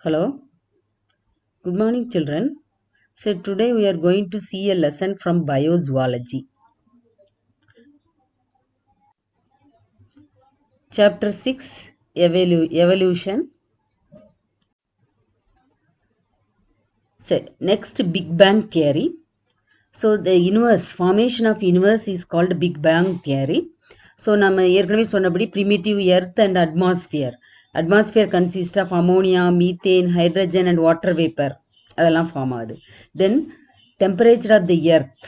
Hello, good morning, children. So, today we are going to see a lesson from biozoology. Chapter 6 Evolution. So, next, Big Bang Theory. So, the universe, formation of universe is called Big Bang Theory. So, நம்ம ஏற்கனவே சொன்னபடி primitive earth and atmosphere. Atmosphere consists of ammonia, methane, hydrogen and water vapor. அதெல்லாம் form ஆகுது. Then, temperature of the earth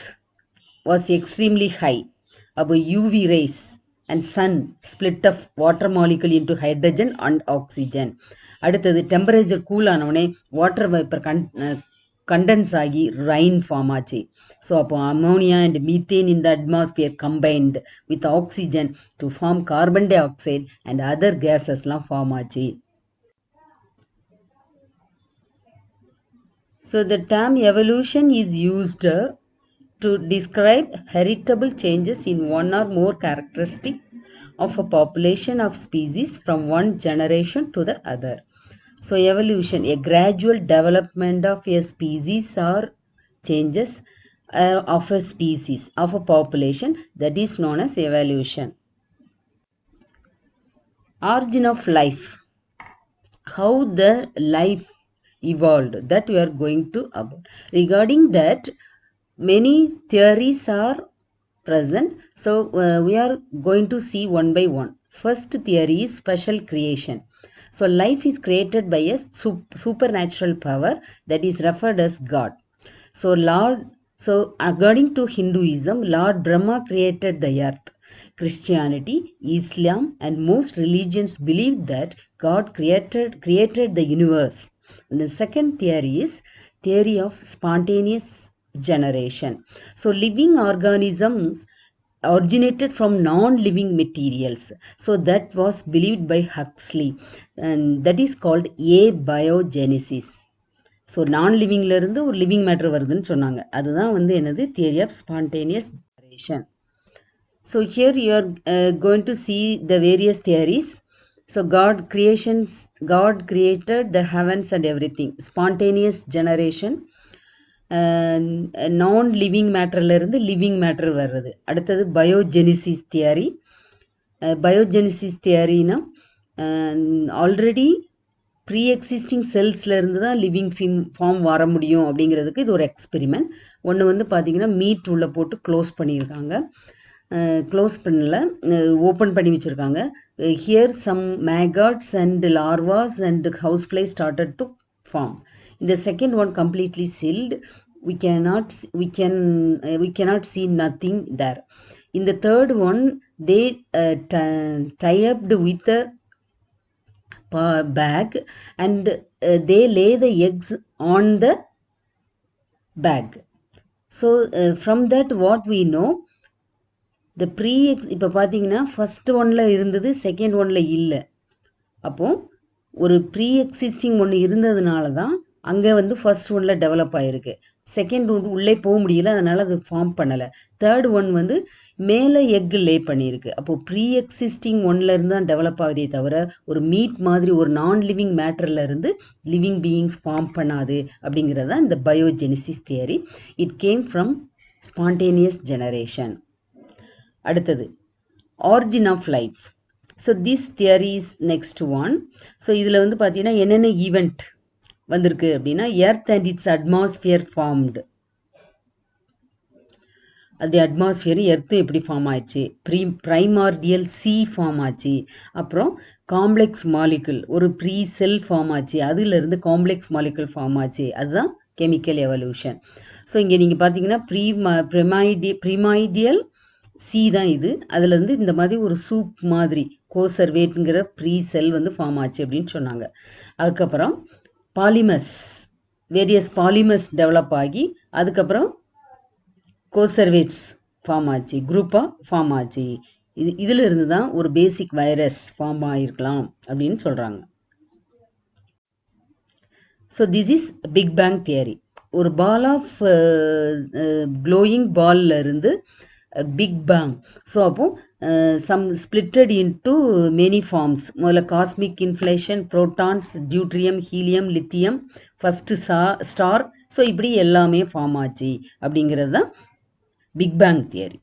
was extremely high. Above UV rays and sun split up water molecule into hydrogen and oxygen. அடுத்தது temperature cool ஆனவுடனே water vapour condense ஆகி rain form ஆச்சு. So அப்போ ammonia and methane in the atmosphere combined with oxygen to form carbon dioxide and other கேஸஸ்லாம் form ஆச்சு. So the term evolution is used to describe heritable changes in one or more characteristic of a population of species from one generation to the other. So evolution, a gradual development of a species or changes of a species, of a population, that is known as evolution. Origin of life. How the life evolved, that we are going to about. Regarding that, many theories are present. So we are going to see one by one. First theory is special creation. So life is created by a supernatural power that is referred as God. So according to Hinduism, Lord Brahma created the earth. Christianity, Islam and most religions believe that God created the universe. And the second theory is theory of spontaneous generation. So living organisms originated from non-living materials. So that was believed by Huxley, and that is called abiogenesis. So நான் லிவிங்ல இருந்து ஒரு living matter வருதுன்னு சொன்னாங்க. அதுதான் என்னது theory of spontaneous generation. So here you are going to see the various theories. So God created the heavens and everything. Spontaneous generation, non living மேட்டர்ல இருந்து living matter வர்றது. அடுத்தது பயோஜெனிசிஸ் தியரி. பயோஜெனிசிஸ் தியரினா already pre existing செல்ஸ்ல இருந்து தான் living form வர முடியும் அப்படிங்கிறதுக்கு இது ஒரு எக்ஸ்பெரிமெண்ட். ஒன்று பார்த்தீங்கன்னா மீட் உள்ள போட்டு க்ளோஸ் பண்ணியிருக்காங்க. க்ளோஸ் பண்ணல, ஓப்பன் பண்ணி வச்சுருக்காங்க. Here some maggots and larvas and house fly started to form. இந்த second one completely sealed. We cannot see nothing there. In the third one, they tied with a bag and they lay the eggs on the bag. So from that what we know, the இப்போ பார்த்தீங்கன்னா first ஒன்ல இருந்தது, second ஒன்ல இல்லை. அப்போ ஒரு pre existing ஒன்று இருந்ததுனால தான் அங்கே ஃபர்ஸ்ட் ஒன்ல டெவலப் ஆகிருக்கு. செகண்ட் ஒன் உள்ளே போக முடியல, அதனால அது ஃபார்ம் பண்ணலை. தேர்ட் ஒன் மேலே எக் லே பண்ணியிருக்கு. அப்போது ப்ரீ எக்ஸிஸ்டிங் ஒன்ல இருந்து தான் டெவலப் ஆகுதே தவிர ஒரு மீட் மாதிரி ஒரு நான் லிவிங் மேட்டர்ல இருந்து லிவிங் பீயிங்ஸ் ஃபார்ம் பண்ணாது அப்படிங்கிறது தான் இந்த biogenesis theory. It came from spontaneous generation. அடுத்தது origin of life. So this theory is next one. So இதில் பார்த்தீங்கன்னா என்னென்ன ஈவெண்ட் வந்திருக்கு அப்படின்னா, earth and its atmosphere formed. அது அட்மாஸ்பியர் எர்த்தும் எப்படி ஃபார்ம் ஆச்சு, பிரைமார்டியல் சி ஃபார்ம் ஆச்சு, அப்புறம் காம்ப்ளெக்ஸ் மாலிகுல் ஒரு ப்ரீ செல் ஃபார்ம் ஆச்சு, அதுலேருந்து காம்ப்ளெக்ஸ் மாலிகுல் ஃபார்ம் ஆச்சு. அதுதான் கெமிக்கல் எவல்யூஷன். ஸோ இங்கே நீங்கள் பார்த்தீங்கன்னா ப்ரிமைடியல் சி தான் இது. அதுலேருந்து இந்த மாதிரி ஒரு சூப் மாதிரி கோசர்வேட்ங்கிற ப்ரீ செல் ஃபார்ம் ஆச்சு அப்படின்னு சொன்னாங்க. அதுக்கப்புறம் பாலிமஸ், வேரியஸ் பாலிமஸ் டெவலப் ஆகி அதுக்கப்புறம் கோசர்வேட்ஸ் ஃபார்ம் ஆச்சு, குரூப்பாக ஃபார்ம் ஆச்சு. இதில் இருந்து தான் ஒரு பேசிக் வைரஸ் ஃபார்ம் ஆகிருக்கலாம் அப்படின்னு சொல்கிறாங்க. So this is big bang theory. ஒரு பால் ஆஃப் க்ளோயிங் பால்ல இருந்து பிக் பேங். ஸோ அப்போ some splitted into many forms. முதல்ல cosmic inflation, protons, deuterium, helium, lithium, first star. So இப்படி எல்லாமே ஃபார்ம் ஆச்சு அப்படிங்கிறது தான் பிக் பேங் தியரி.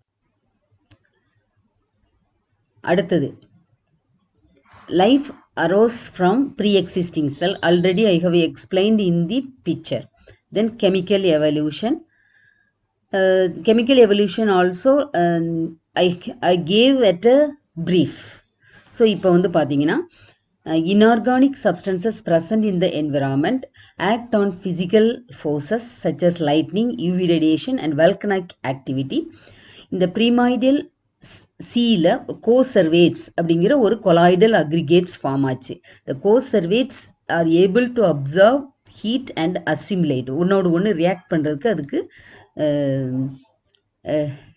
அடுத்தது life arose from pre-existing cell. Already I have explained in the picture. Then chemical evolution. Chemical evolution also I gave at a brief. So இப்போ வந்து பார்த்தீங்கன்னா inorganic substances present in the environment act on physical forces such as lightning, UV radiation and volcanic activity. இந்த primordial சீல கோசர்வேட்ஸ் அப்படிங்கிற ஒரு colloidal aggregates form ஆச்சு. The coacervates are able to observe heat and assimilate. ஒன்னோடு ஒன்று react பண்ணுறதுக்கு அதுக்கு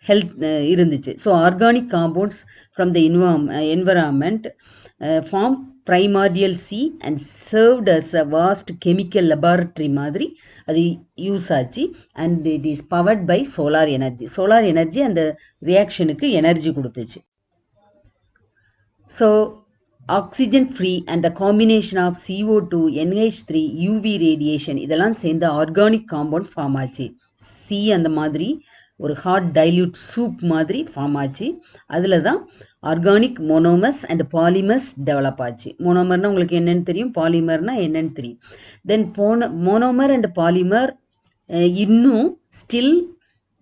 health இருந்துச்சு. So organic compounds from the environment form primordial sea and served as a vast chemical laboratory மாதிரி அது யூஸ் ஆச்சு. And it is powered by solar energy. Solar energy அந்த ரியாக்ஷனுக்கு எனர்ஜி கொடுத்துச்சு. So oxygen free and the combination of CO2, NH3, UV radiation இதெல்லாம் சேர்ந்து organic compound form ஆச்சு. சி அந்த மாதிரி ஒரு ஹாட் டைல்யூட் சூப் மாதிரி ஃபார்ம் ஆச்சு. அதில் தான் organic monomers and polymers develop ஆச்சு. மோனோமர்னா உங்களுக்கு என்னென்னு தெரியும், பாலிமர்னா என்னென்னு தெரியும். தென் மோனோமர் அண்ட் பாலிமர் இன்னும் still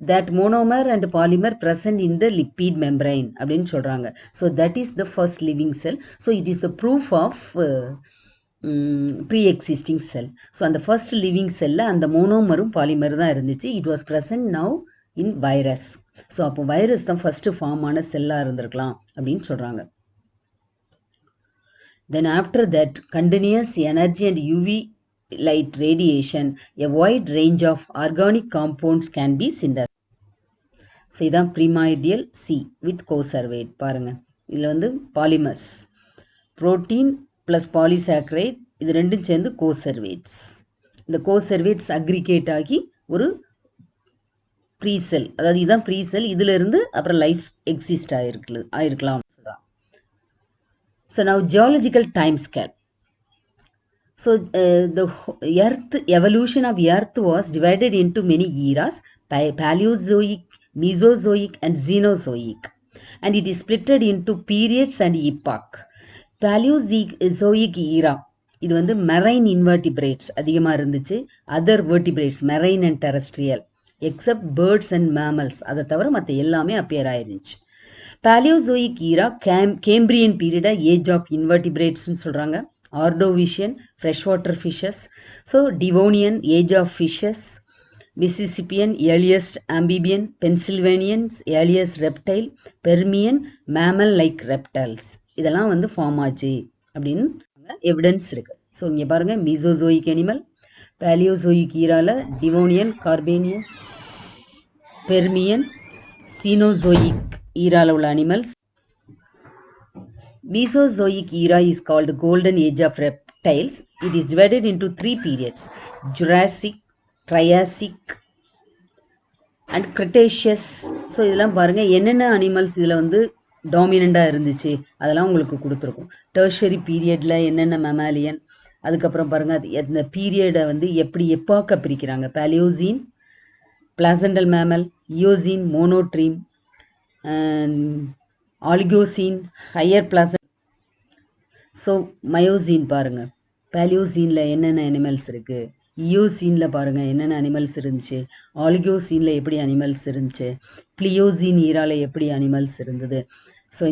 that monomer and polymer present in the lipid membrane அப்படின்னு சொல்கிறாங்க. So that is the first living cell. So it is a proof of pre-existing cell. So அந்த ஃபர்ஸ்ட் லிவிங் செல்லில் அந்த மோனோமரும் polymer தான் இருந்துச்சு. It was present now in virus. So அப்போ virus தான் ஃபர்ஸ்ட் ஃபார்ம் ஆன செல்லாக இருந்திருக்கலாம் அப்படின்னு சொல்கிறாங்க. Then after that continuous energy and UV light radiation, a wide range of organic compounds can be synthesized. So இதான் primordial C with coservate. பாருங்க இதில் வந்து பாலிமர்ஸ், புரோட்டீன் ப்ளஸ் பாலிசாக்கரைட் இது ரெண்டும் சேர்ந்து கோசர்வேட்ஸ். இந்த கோசர்வேட்ஸ் அக்ரிகேட் ஆகி ஒரு ப்ரீசெல், அதாவது இதுதான் ப்ரீசெல். இதிலிருந்து அப்புறம் லைஃப் எக்ஸிஸ்ட் ஆயிருக்கலாம் சொல்கிறான். So now geological time scale. So the earth evolution of earth was divided into many eras: Paleozoic, Mesozoic and Cenozoic, and it is splitted into periods and epoch. Paleozoic era இது வந்து marine invertebrates அதிகமாக இருந்துச்சு. other vertebrates marine and terrestrial except birds and mammals அதை தவிர மற்ற எல்லாமே appear ஆயிருந்துச்சு. Paleozoic era Cambrian period age of invertebrates சொல்கிறாங்க. Ordovician, freshwater fishes. So Devonian, age of fishes. Mississippian, earliest amphibian. Pennsylvanian, earliest reptile. Permian, mammal-like reptiles. இதெல்லாம் வந்து form ஆச்சு அப்படின்னு evidence இருக்கு. ஸோ இங்கே பாருங்க மீசோசோயிக் அனிமல், பேலியோசோயிக் ஈரால Devonian, Carbonian, Permian, Cenozoic ஈரால உள்ள animals. Mesozoic era is called golden age of reptiles. It is divided into 3 periods: Jurassic, Triassic and Cretaceous. So இதெல்லாம் பாருங்கள் என்னென்ன அனிமல்ஸ் இதில் வந்து டாமினண்ட்டாக இருந்துச்சு அதெல்லாம் உங்களுக்கு கொடுத்துருக்கும். டெர்ஷரி பீரியடில் என்னென்ன மெமாலியன், அதுக்கப்புறம் பாருங்கள் அது அந்த பீரியடை வந்து எப்படி எப்பாக்க பிரிக்கிறாங்க. Palaeocene, placental mammal, இயோசீன், மோனோட்ரீம், ஆலிகோசீன், higher பிளாசன். So myosin பாருங்கள், பேலியோசீனில் என்னென்ன அனிமல்ஸ் இருக்குது, இயோசீனில் பாருங்கள் என்னென்ன அனிமல்ஸ் இருந்துச்சு, ஆலிகோசீனில் எப்படி அனிமல்ஸ் இருந்துச்சு, பிளியோசீன் ஈரால எப்படி அனிமல்ஸ் இருந்தது. ஸோ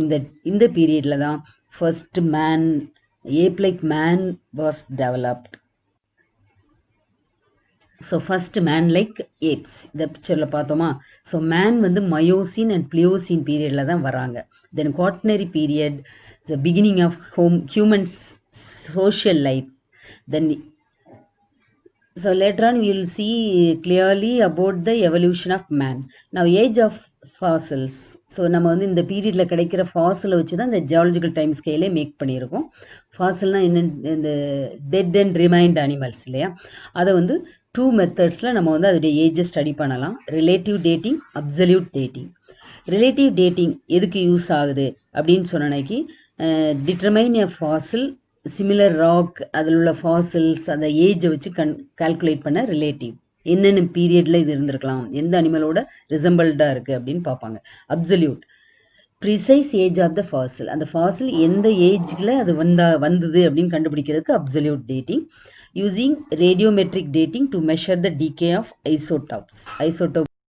இந்த பீரியடில் தான் first man, ape like man was developed. So first man like apes இந்த பிக்சரில் பார்த்தோமா. ஸோ மேன் வந்து மயோசின் அண்ட் பிளியோசின் பீரியடில் தான் வராங்க. Then quaternary period, the beginning of humans social life. Then so later on we will see clearly about the evolution of man. Now age of fossils. So நம்ம வந்து இந்த பீரியடில் கிடைக்கிற ஃபாசிலை வச்சு தான் இந்த ஜியாலஜிக்கல் டைம் ஸ்கேலே மேக் பண்ணியிருக்கோம். ஃபாசில்னால் என்ன, இந்த டெட் அண்ட் ரிமைண்ட் அனிமல்ஸ் இல்லையா, அதை வந்து 2 மெத்தட்ஸில் நம்ம வந்து அதோடைய ஏஜை ஸ்டடி பண்ணலாம். Relative dating, absolute dating. Relative dating எதுக்கு யூஸ் ஆகுது அப்படின்னு சொன்னனைக்கு டிட்டர்மைன் எ ஃபாசில் சிமிலர் ராக், அதில் உள்ள ஃபாசில்ஸ் அந்த ஏஜை வச்சு கால்குலேட் பண்ண ரிலேட்டிவ் என்னென்ன பீரியட்ல இது இருந்திருக்கலாம், எந்த அனிமலோட ரிசம்பிள்டாக இருக்குது அப்படின்னு பார்ப்பாங்க. Absolute precise age of the fossil, அந்த ஃபாசில் எந்த ஏஜில் அது வந்தது அப்படின்னு கண்டுபிடிக்கிறதுக்கு absolute dating. Using radiometric dating to measure the decay of isotopes.